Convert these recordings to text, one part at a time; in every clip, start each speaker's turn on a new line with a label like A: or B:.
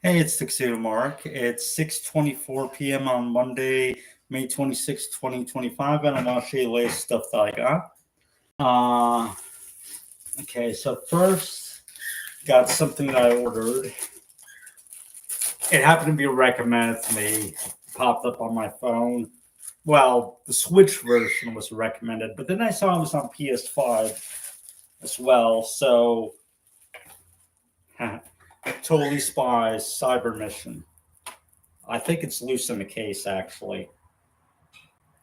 A: Hey, it's Tuxedo Mark. It's 6:24 p.m. on Monday, May 26, 2025, and I'm going to show you the latest stuff that I got. Uh, okay, so first, got something that I ordered. It happened to be recommended to me, popped up on my phone. Well, the Switch version was recommended, but then I saw it was on PS5 as well, so Totally Spies Cyber Mission. I think it's loose in the case, actually.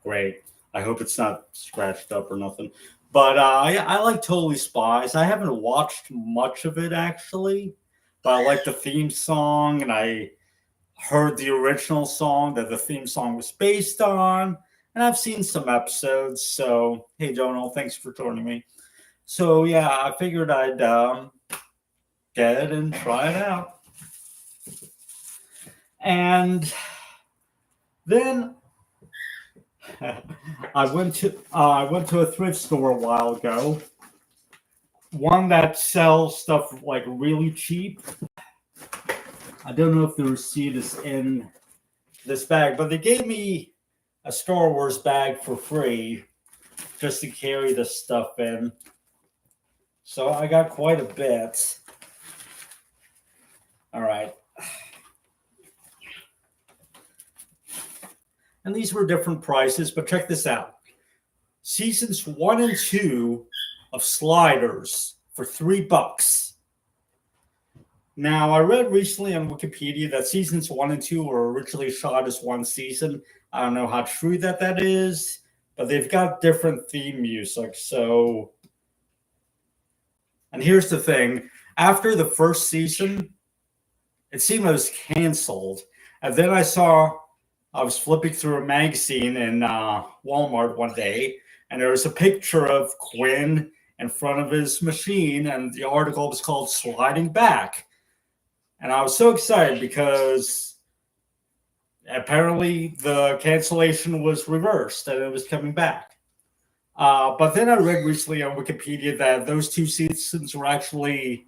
A: Great. I hope it's not scratched up or nothing. But I like Totally Spies. I haven't watched much of it, actually, but I like the theme song, and I heard the original song that the theme song was based on, and I've seen some episodes. So, hey, Donald, thanks for joining me. So, yeah, I figured I'd get it and try it out. And then I went to a thrift store a while ago, one that sells stuff like really cheap. I don't know if the receipt is in this bag, but they gave me a Star Wars bag for free just to carry this stuff in. So I got quite a bit. All right. And these were different prices, but check this out. Seasons 1 and 2 of Sliders for $3. Now, I read recently on Wikipedia that seasons 1 and 2 were originally shot as one season. I don't know how true that is, but they've got different theme music. So, and here's the thing. After the first season, it seemed it was canceled. And then I was flipping through a magazine in Walmart one day, and there was a picture of Quinn in front of his machine, and the article was called Sliding Back. And I was so excited because apparently the cancellation was reversed and it was coming back. But then I read recently on Wikipedia that those two seasons were actually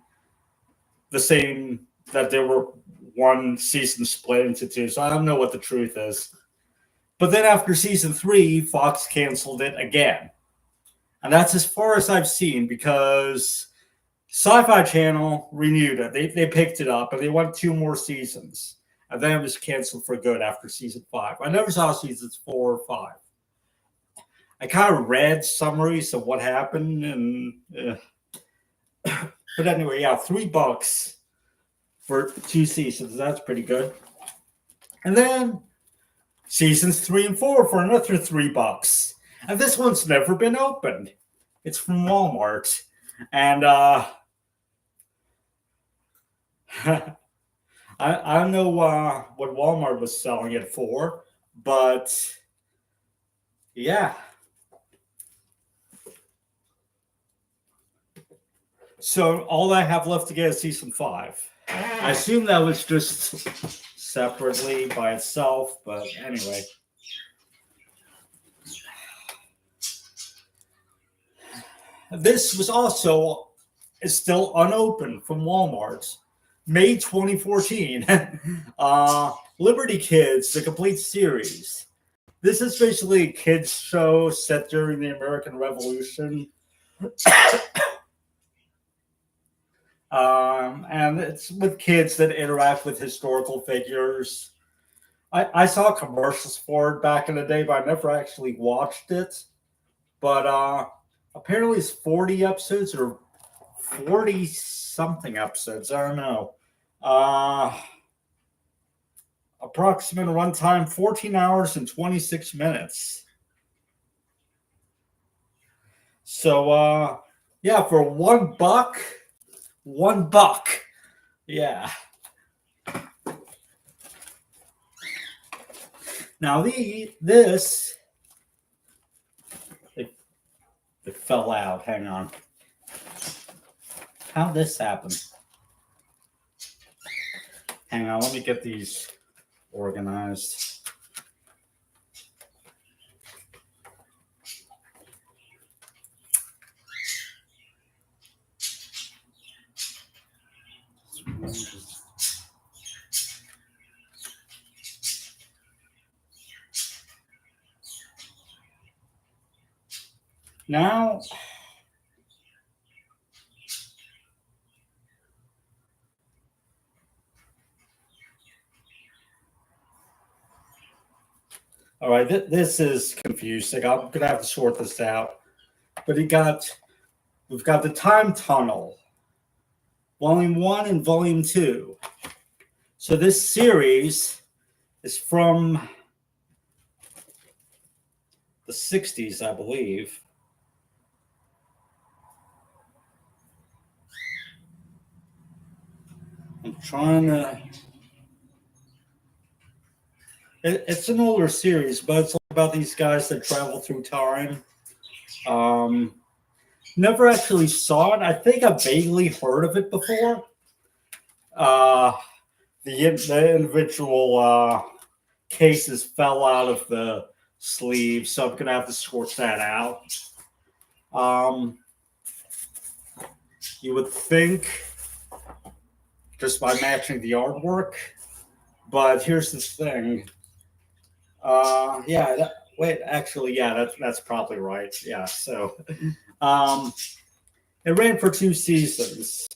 A: the same, that there were one season split into two. So I don't know what the truth is. But then after season 3, Fox canceled it again. And that's as far as I've seen, because Sci-Fi Channel renewed it. They picked it up, and they went 2 more seasons. And then it was canceled for good after season 5. I never saw seasons 4 or 5. I kind of read summaries of what happened, and but anyway, yeah, $3 for 2 seasons. That's pretty good. And then seasons 3 and 4 for another $3. And this one's never been opened. It's from Walmart. And I don't know what Walmart was selling it for, but yeah. So all I have left to get is season 5. I assume that was just separately by itself, but anyway. This was also is still unopened from Walmart. May 2014. Liberty Kids, the complete series. This is basically a kids show set during the American Revolution. And it's with kids that interact with historical figures. I saw commercials for it back in the day, but I never actually watched it. But apparently it's 40 episodes or 40 something episodes. I don't know. Approximate runtime 14 hours and 26 minutes. So yeah, for $1, $1. Yeah. Now this it fell out. Hang on. How'd this happen? Hang on, let me get these organized. Now, all right, this is confusing. I'm gonna have to sort this out. But we've got the Time Tunnel, Volume 1 and Volume 2. So this series is from the 60s, I believe. I'm trying to. It's an older series, but it's all about these guys that travel through time. Um, Never actually saw it. I think I vaguely heard of it before. Uh, the individual cases fell out of the sleeve, so I'm gonna have to sort that out. Um, you would think just by matching the artwork, but here's the thing. Yeah. Wait, actually, yeah, that's probably right. Yeah. So, um, it ran for 2 seasons.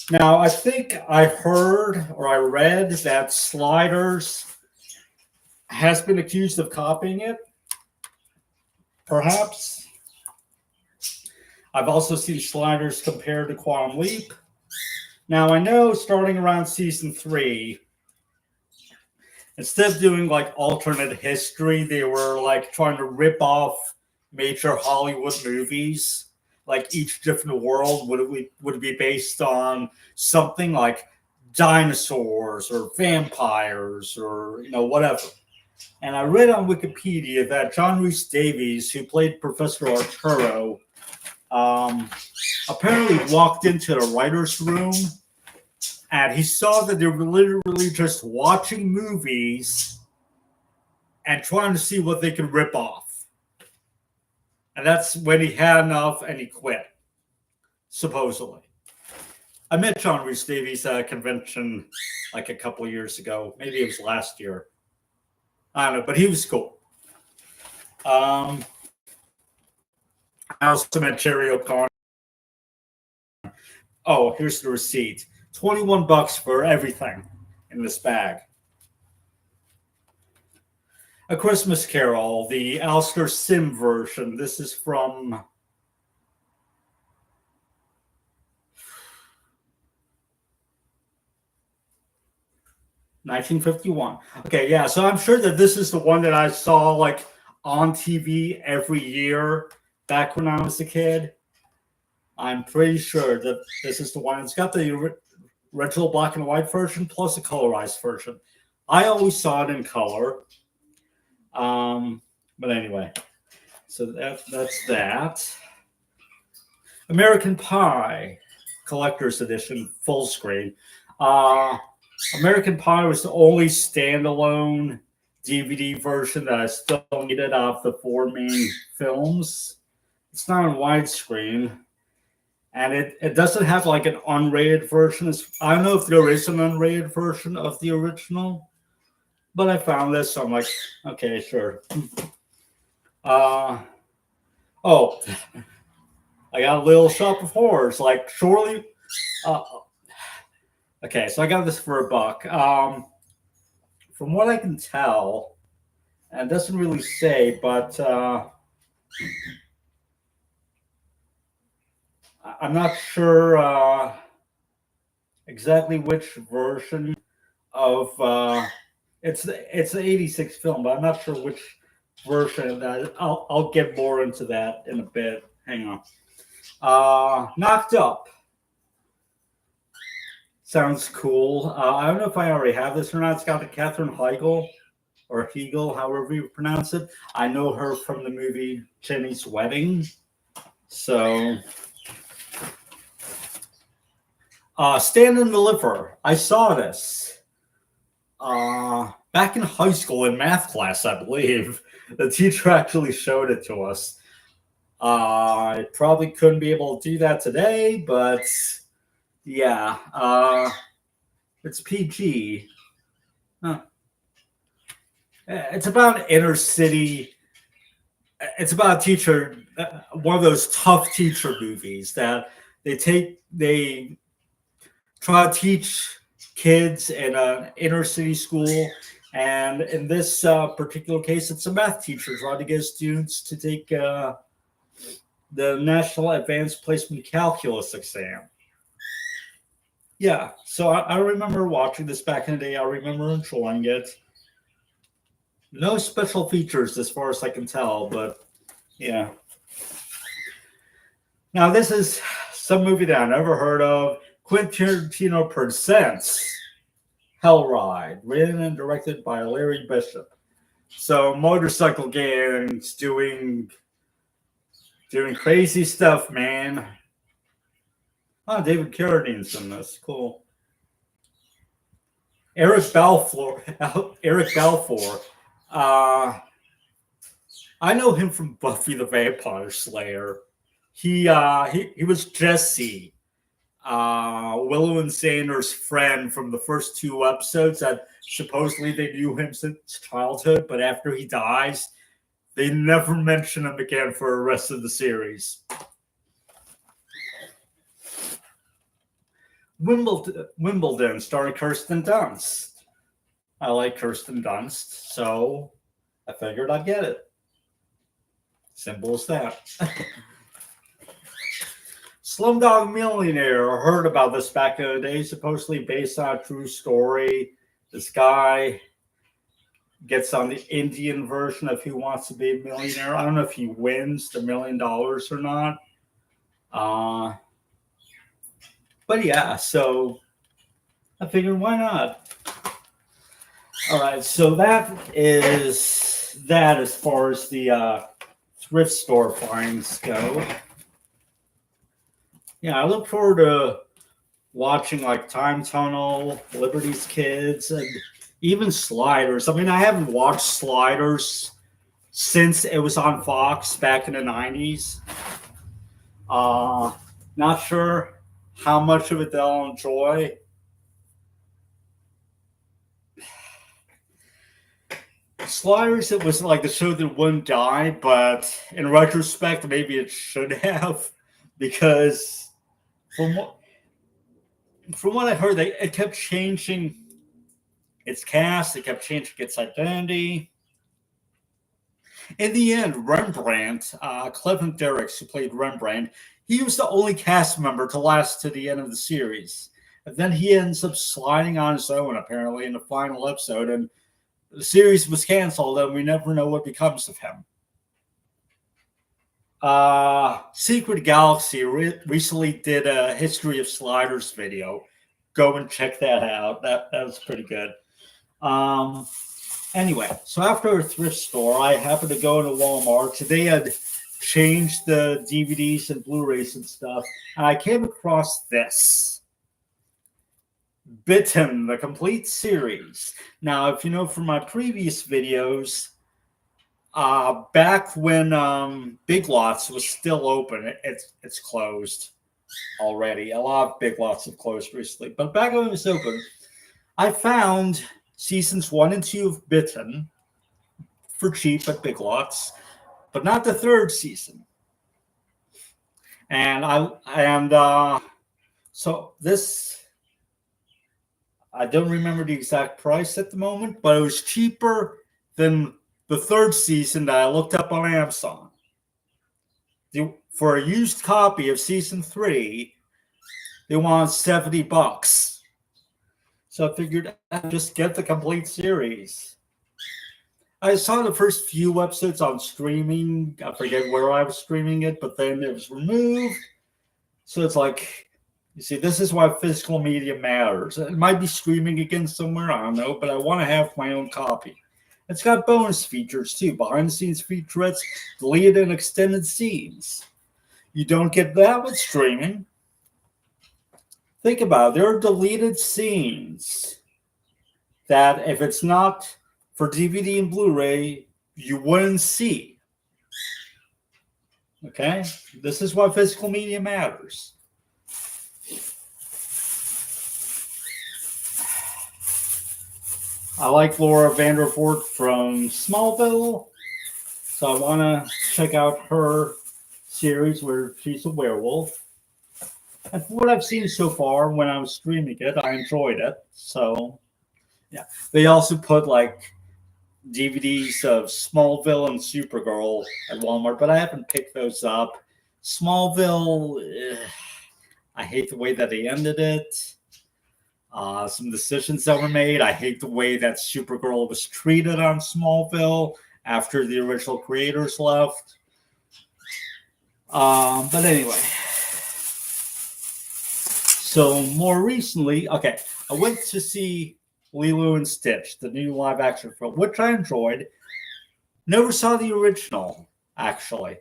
A: Now, I think I heard or I read that Sliders has been accused of copying it. Perhaps. I've also seen Sliders compared to Quantum Leap. Now, I know starting around season 3, instead of doing like alternate history, they were like trying to rip off major Hollywood movies. Like each different world would be based on something like dinosaurs or vampires or whatever. And I read on Wikipedia that John Rhys Davies, who played Professor Arturo, apparently walked into the writer's room and he saw that they were literally just watching movies and trying to see what they could rip off. And that's when he had enough and he quit, supposedly. I met John Rhys Davies at a convention like a couple of years ago. Maybe it was last year. I don't know, but he was cool. I also met Jerry O'Connor. Oh, here's the receipt. $21 for everything in this bag. A Christmas Carol, the Alistair Sim version. This is from 1951. Okay, yeah, so I'm sure that this is the one that I saw like on TV every year back when I was a kid. I'm pretty sure that this is the one. It's got the original black and white version plus a colorized version. I always saw it in color. But anyway, so that's that. American Pie Collector's Edition, full screen. American Pie was the only standalone DVD version that I still needed out of the 4 main films. It's not on widescreen. And it doesn't have like an unrated version. I don't know if there is an unrated version of the original, but I found this, so I'm like, okay, sure. Oh, I got a Little Shop of Horrors. Like, surely. Okay, so I got this for $1. From what I can tell, and it doesn't really say, but I'm not sure exactly which version of it's the 86 film, but I'm not sure which version of that. I'll get more into that in a bit. Hang on. Knocked Up. Sounds cool. I don't know if I already have this or not. It's got the Katherine Heigl or Hegel, however you pronounce it. I know her from the movie Jenny's Wedding. So, Stand and Deliver. I saw this back in high school in math class, I believe. The teacher actually showed it to us. I probably couldn't be able to do that today, but yeah, it's PG. Huh. It's about inner city It's about a teacher, one of those tough teacher movies that they try to teach kids in an inner city school. And in this particular case, it's a math teacher trying to get students to take the National Advanced Placement Calculus exam. Yeah, so I remember watching this back in the day. I remember enjoying it. No special features as far as I can tell, but yeah. Now, this is some movie that I never heard of. Quentin Tarantino presents Hell Ride, written and directed by Larry Bishop. So motorcycle gangs doing crazy stuff, man. Oh, David Carradine's in this. Cool. Eric Balfour. I know him from Buffy the Vampire Slayer. He was Jesse, Willow and Xander's friend from the first 2 episodes. That supposedly they knew him since childhood, but after he dies, they never mention him again for the rest of the series. Wimbledon, starring Kirsten Dunst. I like Kirsten Dunst, so I figured I'd get it. Simple as that. Slumdog Millionaire. I heard about this back in the day, supposedly based on a true story. This guy gets on the Indian version of Who Wants to Be a Millionaire. I don't know if he wins the $1 million or not. But yeah, so I figured why not? All right, so that is that as far as the thrift store finds go. Yeah, I look forward to watching like Time Tunnel, Liberty's Kids, and even Sliders. I mean, I haven't watched Sliders since it was on Fox back in the 90s. Not sure how much of it they'll enjoy. Sliders, it was like the show that wouldn't die, but in retrospect, maybe it should have, because from what I heard, it kept changing its cast, it kept changing its identity. In the end, Rembrandt, Clevin Derricks, who played Rembrandt, he was the only cast member to last to the end of the series. And then he ends up sliding on his own, apparently, in the final episode, and the series was canceled, and we never know what becomes of him. Secret Galaxy recently did a History of Sliders video. Go and check that out. That was pretty good. Anyway, so after a thrift store, I happened to go into Walmart. They had changed the DVDs and Blu-rays and stuff, and I came across this. Bitten, the complete series. Now, if you know from my previous videos, back when Big Lots was still open, it's closed already. A lot of Big Lots have closed recently, but back when it was open, I found seasons 1 and 2 of Bitten for cheap at Big Lots, but not the 3rd season. And so this, I don't remember the exact price at the moment, but it was cheaper than the 3rd season that I looked up on Amazon. For a used copy of season 3, they wanted $70. So I figured I'd just get the complete series. I saw the first few episodes on streaming. I forget where I was streaming it, but then it was removed. So it's like, you see, this is why physical media matters. It might be streaming again somewhere, I don't know, but I want to have my own copy. It's got bonus features too, behind-the-scenes featurettes, deleted and extended scenes. You don't get that with streaming. Think about it. There are deleted scenes that if it's not for DVD and Blu-ray, you wouldn't see. Okay? This is why physical media matters. I like Laura Vandervoort from Smallville, so I want to check out her series where she's a werewolf. And from what I've seen so far, when I was streaming it, I enjoyed it. So, yeah. They also put like DVDs of Smallville and Supergirl at Walmart, but I haven't picked those up. Smallville, I hate the way that they ended it. Some decisions that were made. I hate the way that Supergirl was treated on Smallville after the original creators left. But anyway. So more recently, okay, I went to see Lilo and Stitch, the new live action film, which I enjoyed. Never saw the original, actually.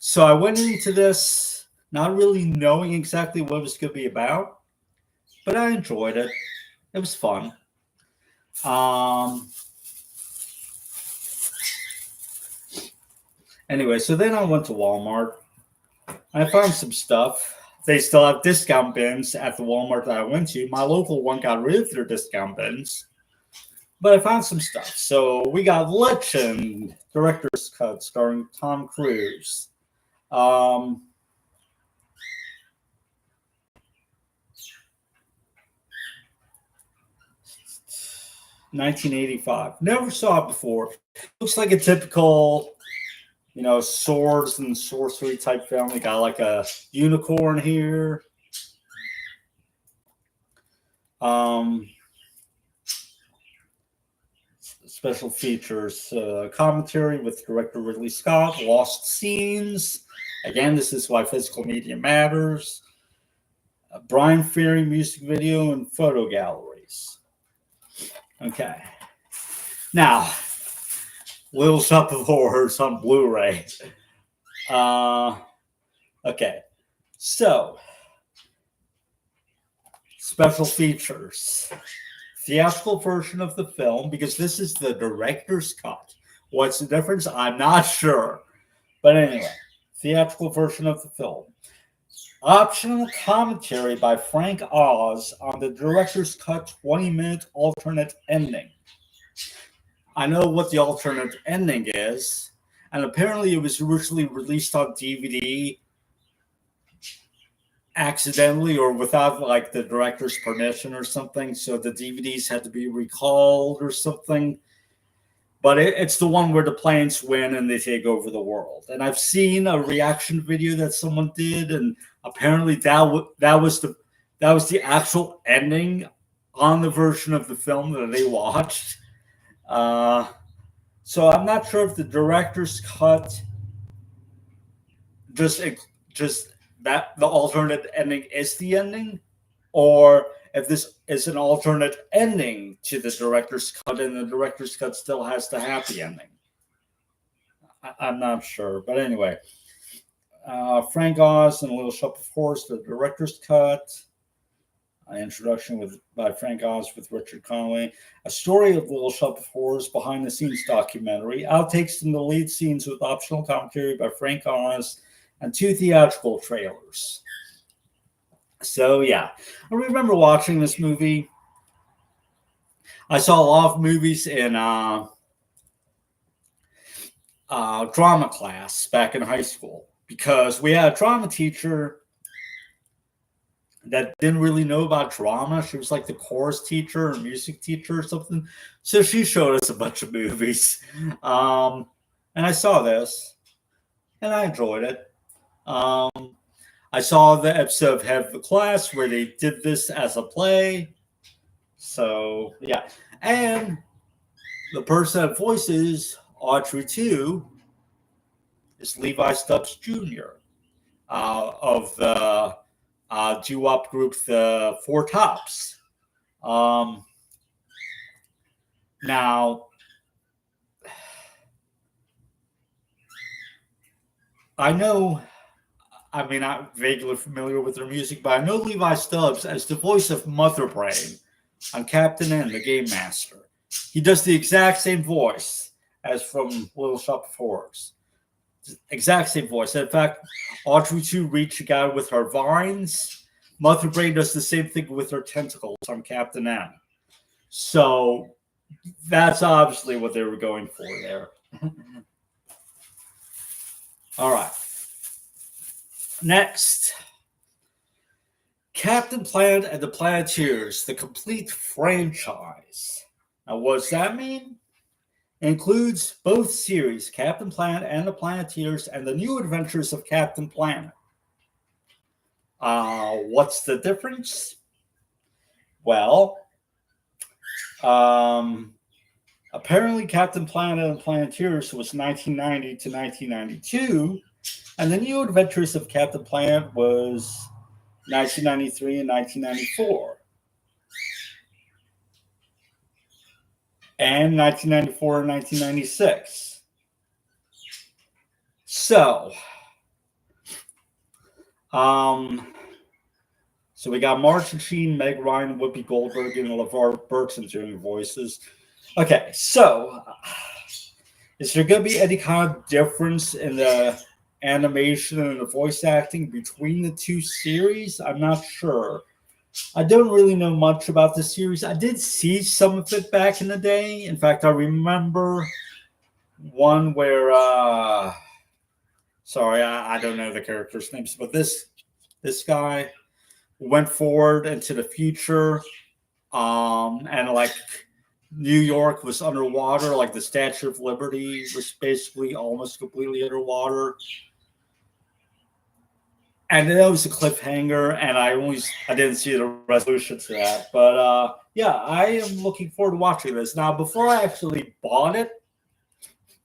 A: So I went into this not really knowing exactly what it was going to be about, but I enjoyed it. It was fun. Anyway, so then I went to Walmart. I found some stuff. They still have discount bins at the Walmart that I went to. My local one got rid of their discount bins, but I found some stuff. So we got Legend, director's cut starring Tom Cruise. 1985. Never saw it before. Looks like a typical, swords and sorcery type film. We got like a unicorn here. Special features, commentary with director Ridley Scott, lost scenes. Again, this is why physical media matters. Brian Ferry music video and photo galleries. Okay. Now, Little Shop of Horrors on Blu-ray. Okay. So, special features. Theatrical version of the film, because this is the director's cut. What's the difference? I'm not sure. But anyway, theatrical version of the film. Optional commentary by Frank Oz on the director's cut 20-minute alternate ending. I know what the alternate ending is, and apparently it was originally released on DVD accidentally or without like the director's permission or something, so the DVDs had to be recalled or something. But it's the one where the planes win and they take over the world. And I've seen a reaction video that someone did, and apparently that was the actual ending on the version of the film that they watched. So I'm not sure if the director's cut just that the alternate ending is the ending, or if this is an alternate ending to the director's cut and the director's cut still has the happy ending. I'm not sure. But anyway, Frank Oz and Little Shop of Horrors, the director's cut. Introduction by Frank Oz with Richard Conway. A story of Little Shop of Horrors behind the scenes documentary. Outtakes from the lead scenes with optional commentary by Frank Oz and 2 theatrical trailers. So yeah, I remember watching this movie. I saw a lot of movies in drama class back in high school because we had a drama teacher that didn't really know about drama. She was like the chorus teacher or music teacher or something. So she showed us a bunch of movies. And I saw this and I enjoyed it. I saw the episode of Head of the Class where they did this as a play. So, yeah. And the person that voices Audrey 2 is Levi Stubbs Jr. Of the doo-wop group, the Four Tops. Now, I'm vaguely familiar with their music, but I know Levi Stubbs as the voice of Mother Brain on Captain N, the Game Master. He does the exact same voice as from Little Shop of Horrors. Exact same voice. In fact, Audrey 2 reached out with her vines. Mother Brain does the same thing with her tentacles on Captain N. So that's obviously what they were going for there. All right. Next, Captain Planet and the Planeteers, the complete franchise. Now, what does that mean? It includes both series, Captain Planet and the Planeteers, and the new adventures of Captain Planet. What's the difference? Well, apparently Captain Planet and Planeteers was 1990 to 1992, and the new adventures of Captain Planet was 1993 and 1994. And 1994 and 1996. So, so we got Martin Sheen, Meg Ryan, Whoopi Goldberg, and LeVar Burton doing voices. Okay, so is there going to be any kind of difference in the animation and the voice acting between the two series? I'm not sure. I don't really know much about the series. I did see some of it back in the day. In fact, I remember one where sorry, I don't know the characters' names, but this guy went forward into the future, and like New York was underwater, like the Statue of Liberty was basically almost completely underwater. And that was a cliffhanger, and I didn't see the resolution to that. But yeah, I am looking forward to watching this. Now, before I actually bought it,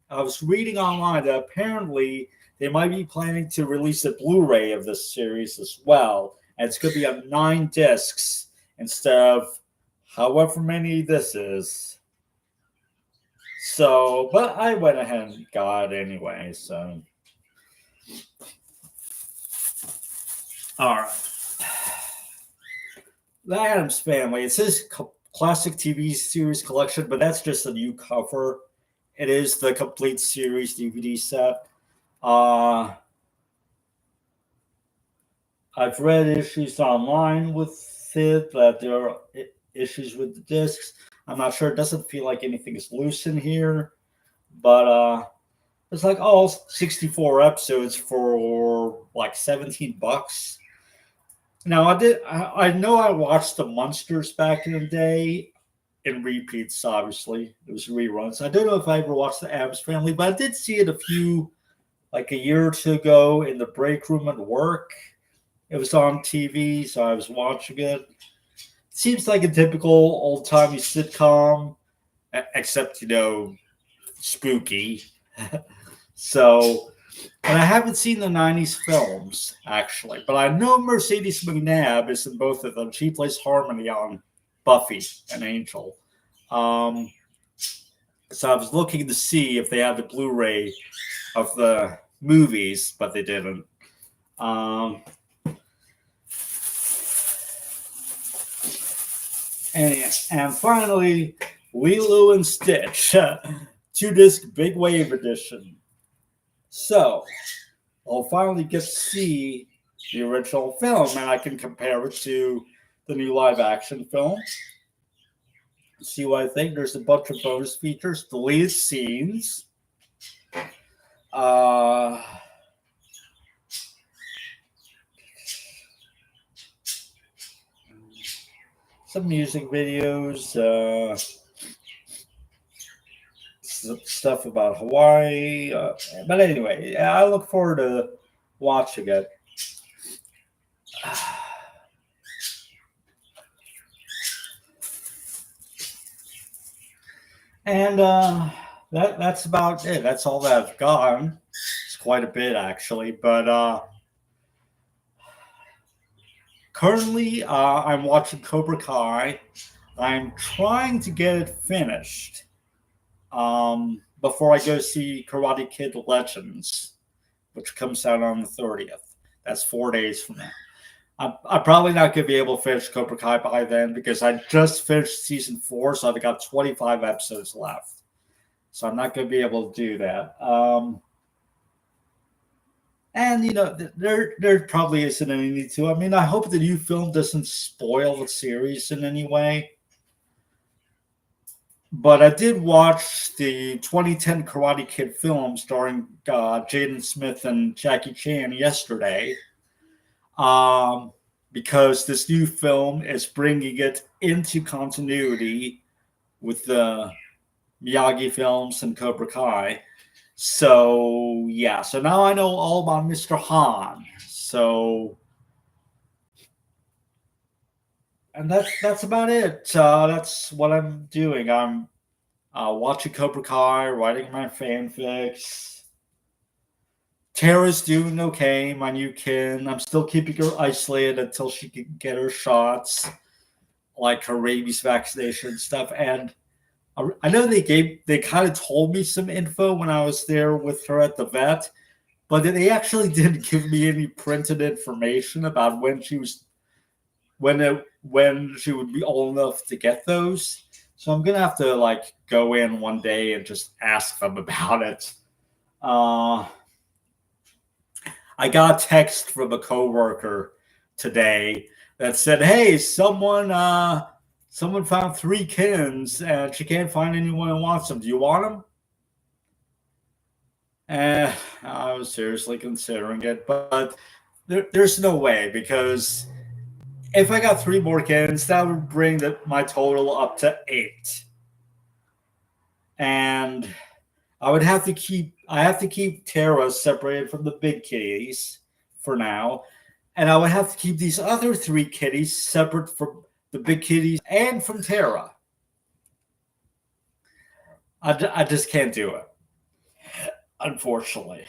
A: I was reading online that apparently they might be planning to release a Blu-ray of this series as well. And it's going to be on 9 discs instead of however many this is. So, but I went ahead and got it anyway, so. All right. The Addams Family. It says classic TV series collection, but that's just a new cover. It is the complete series DVD set. I've read issues online with it, that there are issues with the discs. I'm not sure. It doesn't feel like anything is loose in here, but it's like all 64 episodes for like $17. Now I know I watched the Munsters back in the day in repeats. Obviously, it was reruns. I don't know if I ever watched the Addams Family, but I did see it like a year or two ago in the break room at work. It was on TV, so I was watching it. Seems like a typical old-timey sitcom, except, spooky. So, and I haven't seen the 90s films, actually, but I know Mercedes McNabb is in both of them. She plays Harmony on Buffy and Angel. So I was looking to see if they had the Blu-ray of the movies, but they didn't. And finally, Lilo and Stitch, 2-disc Big Wave edition. So, I'll finally get to see the original film, and I can compare it to the new live-action film. See what I think. There's a bunch of bonus features, deleted scenes, some music videos, stuff about Hawaii. But anyway, I look forward to watching it. And that's about it. That's all that I've gotten. It's quite a bit, actually. But currently, I'm watching Cobra Kai. I'm trying to get it finished before I go see Karate Kid Legends, which comes out on the 30th. That's 4 days from now. I'm probably not going to be able to finish Cobra Kai by then because I just finished season 4, so I've got 25 episodes left. So I'm not going to be able to do that. And, there probably isn't any need to. I mean, I hope the new film doesn't spoil the series in any way. But I did watch the 2010 Karate Kid film starring Jaden Smith and Jackie Chan yesterday, um, because this new film is bringing it into continuity with the Miyagi films and Cobra Kai. So yeah, so now I know all about Mr. Han. So, and that's about it. That's what I'm doing. I'm watching Cobra Kai, writing my fanfics. Tara's doing okay, my new kin. I'm still keeping her isolated until she can get her shots, like her rabies vaccination and stuff. And I know they kind of told me some info when I was there with her at the vet, but they actually didn't give me any printed information about when she would be old enough to get those. So I'm gonna have to like go in one day and just ask them about it. Uh, I got a text from a coworker today that said, "Hey, someone found three kins and she can't find anyone who wants them. Do you want them?" And I was seriously considering it, but there's no way, because if I got three more kins, that would bring my total up to 8, and I have to keep Tara separated from the big kitties for now, and I would have to keep these other 3 kitties separate from the big kitties and from Tara. I just can't do it, unfortunately.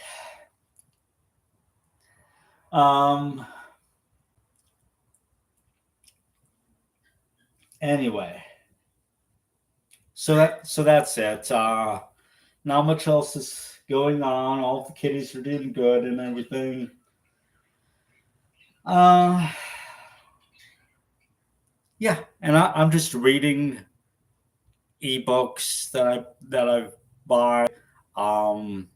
A: Um. Anyway, so that's it. Not much else is going on. All the kitties are doing good and everything. Uh, yeah, and I'm just reading ebooks that I've bought. Um,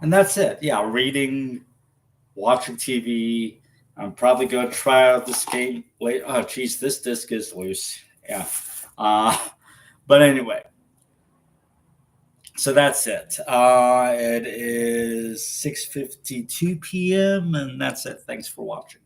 A: and that's it. Yeah, reading, watching TV. I'm probably gonna try out this game late. Oh, geez, this disc is loose. Yeah. Uh, but anyway, so that's it. It is 6:52 p.m. and that's it. Thanks for watching.